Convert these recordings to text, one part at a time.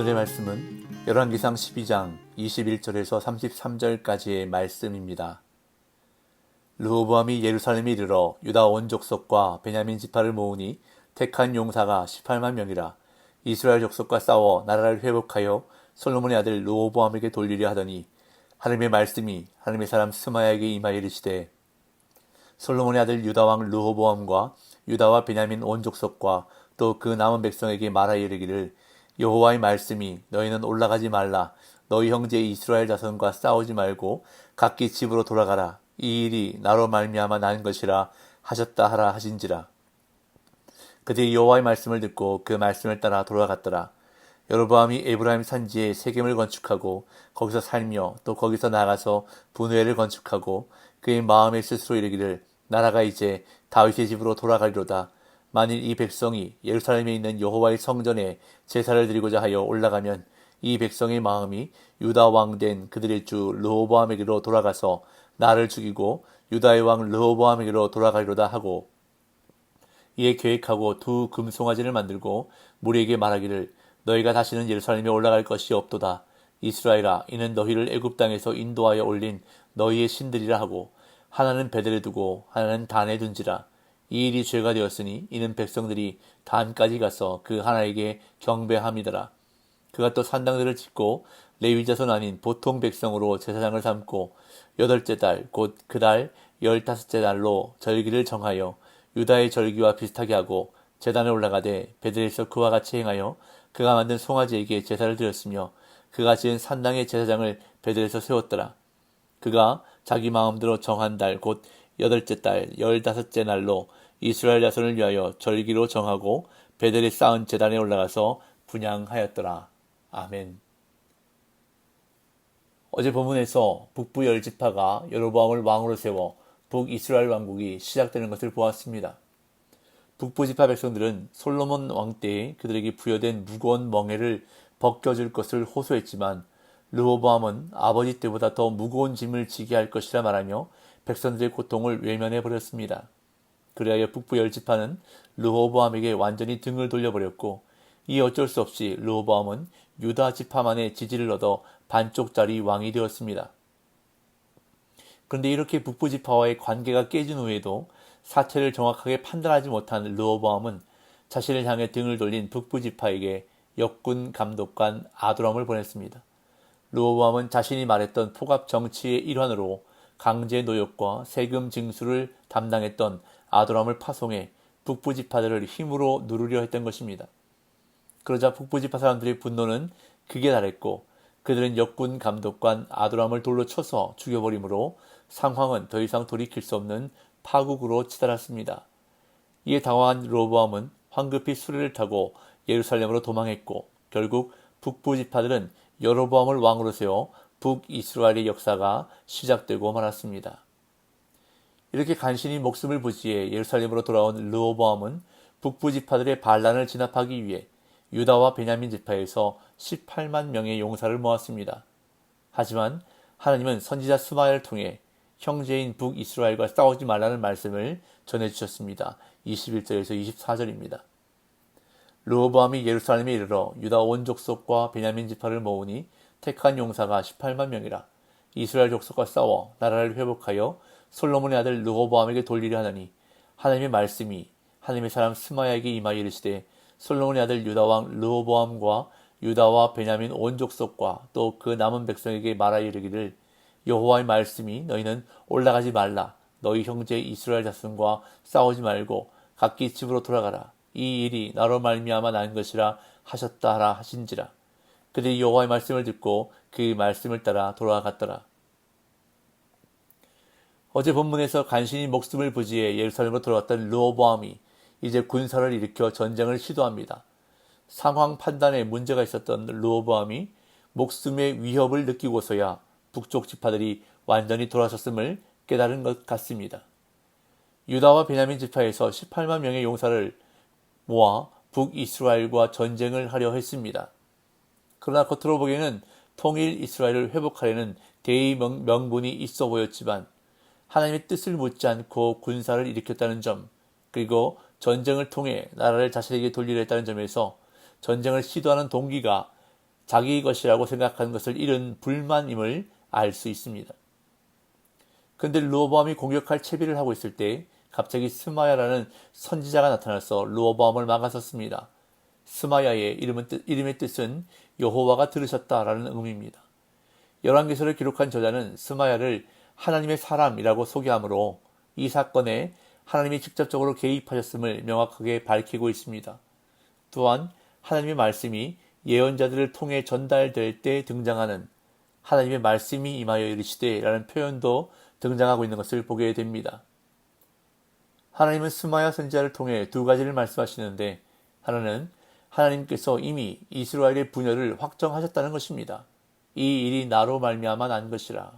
오늘의 말씀은 열왕기상 12장 21절에서 33절까지의 말씀입니다. 르호보암이 예루살렘에 이르러 유다 온 족속과 베냐민 지파를 모으니 택한 용사가 18만 명이라. 이스라엘 족속과 싸워 나라를 회복하여 솔로몬의 아들 르호보암에게 돌리려 하더니 하나님의 말씀이 하나님의 사람 스마야에게 임하여 이르시되, 솔로몬의 아들 유다 왕 르호보암과 유다와 베냐민 온 족속과 또 그 남은 백성에게 말하여 이르기를, 여호와의 말씀이 너희는 올라가지 말라. 너희 형제 이스라엘 자손과 싸우지 말고 각기 집으로 돌아가라. 이 일이 나로 말미암아 난 것이라 하셨다 하라 하신지라. 그들이 여호와의 말씀을 듣고 그 말씀을 따라 돌아갔더라. 여로보암이 에브라임 산지에 세겜을 건축하고 거기서 살며 또 거기서 나가서 분회를 건축하고 그의 마음에 스스로 이르기를, 나라가 이제 다윗의 집으로 돌아가리로다. 만일 이 백성이 예루살렘에 있는 여호와의 성전에 제사를 드리고자 하여 올라가면 이 백성의 마음이 유다 왕 된 그들의 주 르호보암에게로 돌아가서 나를 죽이고 유다의 왕 르호보암에게로 돌아가리로다 하고, 이에 계획하고 두 금송아지를 만들고 무리에게 말하기를, 너희가 다시는 예루살렘에 올라갈 것이 없도다. 이스라엘아, 이는 너희를 애굽 땅에서 인도하여 올린 너희의 신들이라 하고, 하나는 베델에 두고 하나는 단에 둔지라. 이 일이 죄가 되었으니 이는 백성들이 단까지 가서 그 하나에게 경배함이더라. 그가 또 산당들을 짓고 레위 자손 아닌 보통 백성으로 제사장을 삼고 8째 달 곧 그 달 15째 달로 절기를 정하여 유다의 절기와 비슷하게 하고 제단에 올라가되 베델에서 그와 같이 행하여 그가 만든 송아지에게 제사를 드렸으며 그가 지은 산당의 제사장을 베델에서 세웠더라. 그가 자기 마음대로 정한 달 곧 8째 달 15째 날로 이스라엘 자손을 위하여 절기로 정하고 베델에 쌓은 제단에 올라가서 분향하였더라. 아멘. 어제 본문에서 북부 10지파가 여로보암을 왕으로 세워 북이스라엘 왕국이 시작되는 것을 보았습니다. 북부 지파 백성들은 솔로몬 왕 때에 그들에게 부여된 무거운 멍에를 벗겨줄 것을 호소했지만 르호보암은 아버지 때보다 더 무거운 짐을 지게 할 것이라 말하며 백성들의 고통을 외면해버렸습니다. 그리하여 북부 10지파는 르호보암에게 완전히 등을 돌려버렸고, 이 어쩔 수 없이 르호보암은 유다 지파만의 지지를 얻어 반쪽짜리 왕이 되었습니다. 그런데 이렇게 북부 지파와의 관계가 깨진 후에도 사태를 정확하게 판단하지 못한 르호보암은 자신을 향해 등을 돌린 북부 지파에게 역군 감독관 아도람을 보냈습니다. 르호보암은 자신이 말했던 포갑 정치의 일환으로 강제 노역과 세금 징수를 담당했던 아도람을 파송해 북부 지파들을 힘으로 누르려 했던 것입니다. 그러자 북부 지파 사람들의 분노는 극에 달했고 그들은 역군 감독관 아도람을 돌로 쳐서 죽여버리므로 상황은 더 이상 돌이킬 수 없는 파국으로 치달았습니다. 이에 당황한 르호보암은 황급히 수레를 타고 예루살렘으로 도망했고 결국 북부 지파들은 여로보암을 왕으로 세워 북이스라엘의 역사가 시작되고 말았습니다. 이렇게 간신히 목숨을 부지해 예루살렘으로 돌아온 르호보암은 북부 지파들의 반란을 진압하기 위해 유다와 베냐민 지파에서 18만 명의 용사를 모았습니다. 하지만 하나님은 선지자 스마야를 통해 형제인 북이스라엘과 싸우지 말라는 말씀을 전해주셨습니다. 21절에서 24절입니다. 르호보암이 예루살렘에 이르러 유다 온 족속과 베냐민 지파를 모으니 택한 용사가 18만 명이라. 이스라엘 족속과 싸워 나라를 회복하여 솔로몬의 아들 르호보암에게 돌리려 하더니 하나님의 말씀이 하나님의 사람 스마야에게 임하여 이르시되, 솔로몬의 아들 유다 왕 르호보암과 유다와 베냐민 온 족속과 또 그 남은 백성에게 말하여 이르기를, 여호와의 말씀이 너희는 올라가지 말라. 너희 형제 이스라엘 자손과 싸우지 말고 각기 집으로 돌아가라. 이 일이 나로 말미암아 난 것이라 하셨다 하라 하신지라. 그들이 여호와의 말씀을 듣고 그 말씀을 따라 돌아갔더라. 어제 본문에서 간신히 목숨을 부지해 예루살렘으로 돌아왔던 르호보암이 이제 군사를 일으켜 전쟁을 시도합니다. 상황 판단에 문제가 있었던 르호보암이 목숨의 위협을 느끼고서야 북쪽 지파들이 완전히 돌아섰음을 깨달은 것 같습니다. 유다와 베냐민 지파에서 18만 명의 용사를 모아 북이스라엘과 전쟁을 하려 했습니다. 그러나 겉으로 보기에는 통일 이스라엘을 회복하려는 대의 명분이 있어 보였지만 하나님의 뜻을 묻지 않고 군사를 일으켰다는 점, 그리고 전쟁을 통해 나라를 자신에게 돌리려 했다는 점에서 전쟁을 시도하는 동기가 자기 것이라고 생각하는 것을 잃은 불만임을 알 수 있습니다. 그런데 르호보암이 공격할 채비를 하고 있을 때 갑자기 스마야라는 선지자가 나타나서 르호보암을 막아섰습니다. 스마야의 이름의 뜻은 여호와가 들으셨다라는 의미입니다. 열왕기서를 기록한 저자는 스마야를 하나님의 사람이라고 소개하므로 이 사건에 하나님이 직접적으로 개입하셨음을 명확하게 밝히고 있습니다. 또한 하나님의 말씀이 예언자들을 통해 전달될 때 등장하는 하나님의 말씀이 임하여 이르시되 라는 표현도 등장하고 있는 것을 보게 됩니다. 하나님은 스마야 선지자를 통해 두 가지를 말씀하시는데 하나는 하나님께서 이미 이스라엘의 분열을 확정하셨다는 것입니다. 이 일이 나로 말미암아 난 것이라.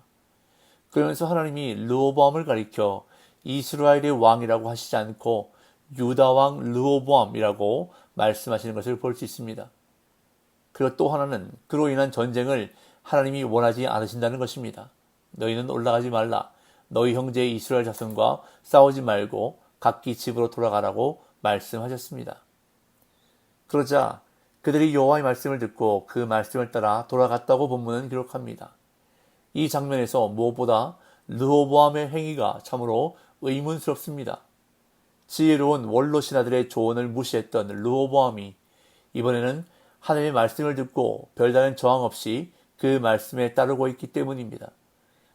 그러면서 하나님이 르호보암을 가리켜 이스라엘의 왕이라고 하시지 않고 유다 왕 르호보암이라고 말씀하시는 것을 볼 수 있습니다. 그리고 또 하나는 그로 인한 전쟁을 하나님이 원하지 않으신다는 것입니다. 너희는 올라가지 말라. 너희 형제 이스라엘 자손과 싸우지 말고 각기 집으로 돌아가라고 말씀하셨습니다. 그러자 그들이 여호와의 말씀을 듣고 그 말씀을 따라 돌아갔다고 본문은 기록합니다. 이 장면에서 무엇보다 르호보암의 행위가 참으로 의문스럽습니다. 지혜로운 원로 신하들의 조언을 무시했던 르호보암이 이번에는 하나님의 말씀을 듣고 별다른 저항 없이 그 말씀에 따르고 있기 때문입니다.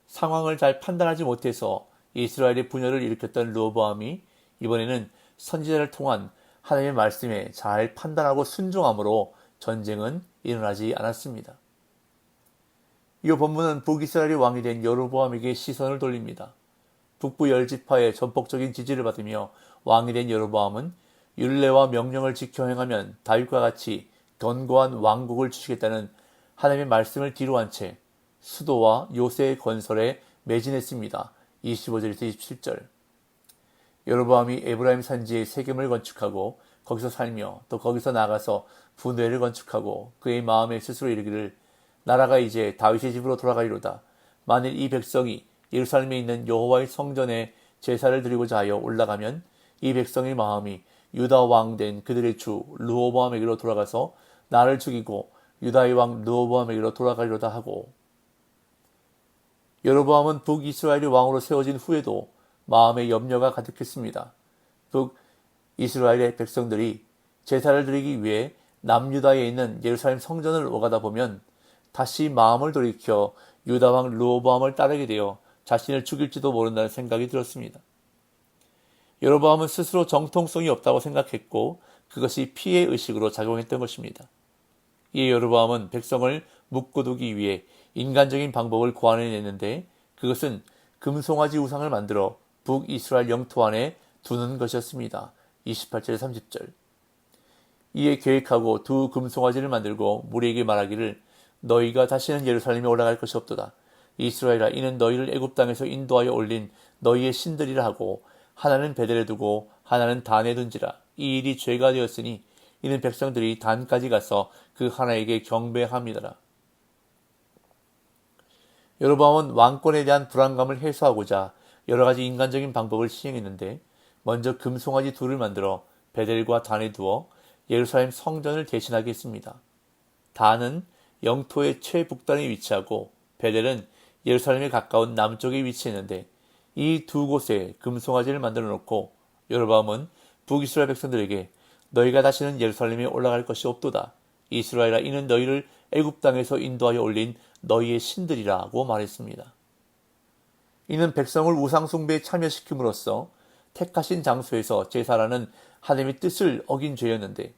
상황을 잘 판단하지 못해서 이스라엘의 분열을 일으켰던 르호보암이 이번에는 선지자를 통한 하나님의 말씀에 잘 판단하고 순종함으로 전쟁은 일어나지 않았습니다. 이 본문은 북이스라엘의 왕이 된 여로보암에게 시선을 돌립니다. 북부 열지파의 전폭적인 지지를 받으며 왕이 된 여로보암은 율례와 명령을 지켜 행하면 다윗과 같이 견고한 왕국을 주시겠다는 하나님의 말씀을 뒤로한 채 수도와 요새의 건설에 매진했습니다. 25절에서 27절. 여로보암이 에브라임 산지에 세겜을 건축하고 거기서 살며 또 거기서 나가서 분회를 건축하고 그의 마음에 스스로 이르기를 나라가 이제 다윗의 집으로 돌아가리로다. 만일 이 백성이 예루살렘에 있는 여호와의 성전에 제사를 드리고자 하여 올라가면 이 백성의 마음이 유다 왕 된 그들의 주 르호보암에게로 돌아가서 나를 죽이고 유다의 왕 르호보암에게로 돌아가리로다 하고. 여로보암은 북이스라엘의 왕으로 세워진 후에도 마음의 염려가 가득했습니다. 북이스라엘의 백성들이 제사를 드리기 위해 남유다에 있는 예루살렘 성전을 오가다 보면 다시 마음을 돌이켜 유다 왕 르호보암을 따르게 되어 자신을 죽일지도 모른다는 생각이 들었습니다. 여로보암은 스스로 정통성이 없다고 생각했고 그것이 피해 의식으로 작용했던 것입니다. 이에 여로보암은 백성을 묶어두기 위해 인간적인 방법을 고안해냈는데 그것은 금송아지 우상을 만들어 북이스라엘 영토 안에 두는 것이었습니다. 28절 30절. 이에 계획하고 두 금송아지를 만들고 무리에게 말하기를 너희가 다시는 예루살렘에 올라갈 것이 없도다. 이스라엘아 이는 너희를 애굽 땅에서 인도하여 올린 너희의 신들이라 하고 하나는 베델에 두고 하나는 단에 둔지라. 이 일이 죄가 되었으니 이는 백성들이 단까지 가서 그 하나에게 경배합니다라. 여로보암은 왕권에 대한 불안감을 해소하고자 여러 가지 인간적인 방법을 시행했는데 먼저 금송아지 둘을 만들어 베델과 단에 두어 예루살렘 성전을 대신하게 했습니다. 단은 영토의 최북단에 위치하고 베델은 예루살렘에 가까운 남쪽에 위치했는데 이 두 곳에 금송아지를 만들어 놓고 여로보암은 북이스라엘 백성들에게 너희가 다시는 예루살렘에 올라갈 것이 없도다. 이스라엘아 이는 너희를 애굽 땅에서 인도하여 올린 너희의 신들이라고 말했습니다. 이는 백성을 우상 숭배에 참여시킴으로써 택하신 장소에서 제사라는 하나님의 뜻을 어긴 죄였는데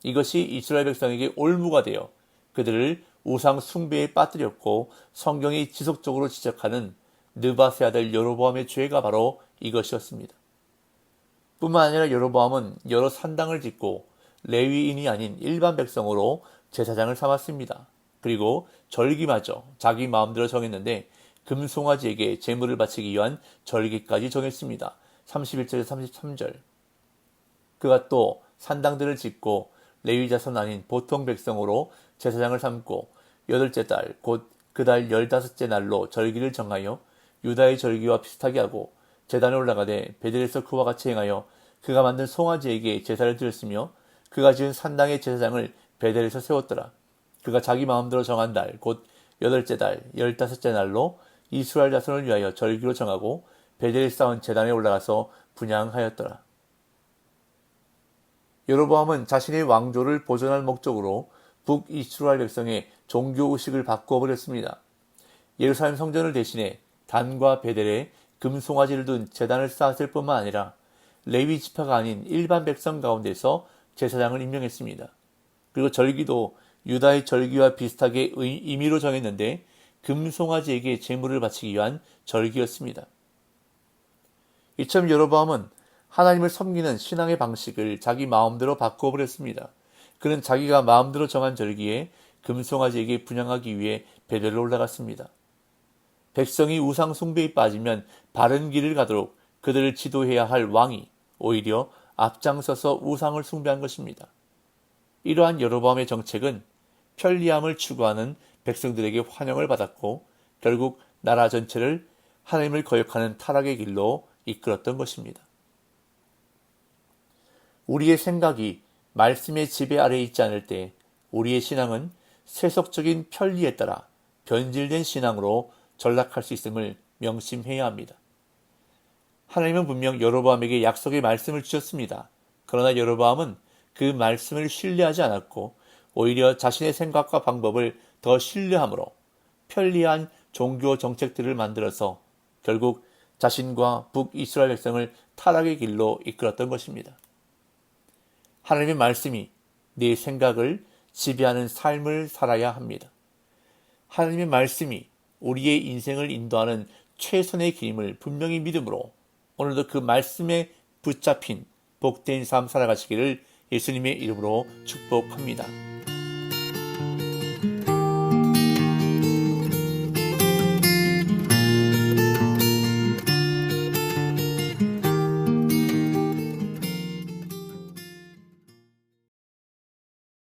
이것이 이스라엘 백성에게 올무가 되어 그들을 우상 숭배에 빠뜨렸고 성경이 지속적으로 지적하는 느바세 아들 여로보암의 죄가 바로 이것이었습니다. 뿐만 아니라 여로보암은 여러 산당을 짓고 레위인이 아닌 일반 백성으로 제사장을 삼았습니다. 그리고 절기마저 자기 마음대로 정했는데 금송아지에게 제물을 바치기 위한 절기까지 정했습니다. 31절에서 33절. 그가 또 산당들을 짓고 레위 자손 아닌 보통 백성으로 제사장을 삼고 8째 달 곧 그 달 15째 날로 절기를 정하여 유다의 절기와 비슷하게 하고 제단에 올라가되 베델에서 그와 같이 행하여 그가 만든 송아지에게 제사를 드렸으며 그가 지은 산당의 제사장을 베델에서 세웠더라. 그가 자기 마음대로 정한 달, 곧 8째 달, 15째 날로 이스라엘 자손을 위하여 절기로 정하고 베델에 쌓은 제단에 올라가서 분향하였더라. 여로보암은 자신의 왕조를 보존할 목적으로 북이스라엘 백성의 종교 의식을 바꾸어 버렸습니다. 예루살렘 성전을 대신해 단과 베델에 금송아지를 둔 제단을 쌓았을 뿐만 아니라 레위 지파가 아닌 일반 백성 가운데서 제사장을 임명했습니다. 그리고 절기도 유다의 절기와 비슷하게 임의로 정했는데 금송아지에게 제물을 바치기 위한 절기였습니다. 이처럼 여로보암은 하나님을 섬기는 신앙의 방식을 자기 마음대로 바꾸어 버렸습니다. 그는 자기가 마음대로 정한 절기에 금송아지에게 분향하기 위해 베델로 올라갔습니다. 백성이 우상 숭배에 빠지면 바른 길을 가도록 그들을 지도해야 할 왕이 오히려 앞장서서 우상을 숭배한 것입니다. 이러한 여로보암의 정책은 편리함을 추구하는 백성들에게 환영을 받았고 결국 나라 전체를 하나님을 거역하는 타락의 길로 이끌었던 것입니다. 우리의 생각이 말씀의 지배 아래에 있지 않을 때 우리의 신앙은 세속적인 편리에 따라 변질된 신앙으로 전락할 수 있음을 명심해야 합니다. 하나님은 분명 여로보암에게 약속의 말씀을 주셨습니다. 그러나 여로보암은 그 말씀을 신뢰하지 않았고 오히려 자신의 생각과 방법을 더 신뢰함으로 편리한 종교 정책들을 만들어서 결국 자신과 북이스라엘 백성을 타락의 길로 이끌었던 것입니다. 하나님의 말씀이 내 생각을 지배하는 삶을 살아야 합니다. 하나님의 말씀이 우리의 인생을 인도하는 최선의 길임을 분명히 믿음으로 오늘도 그 말씀에 붙잡힌 복된 삶 살아가시기를 예수님의 이름으로 축복합니다.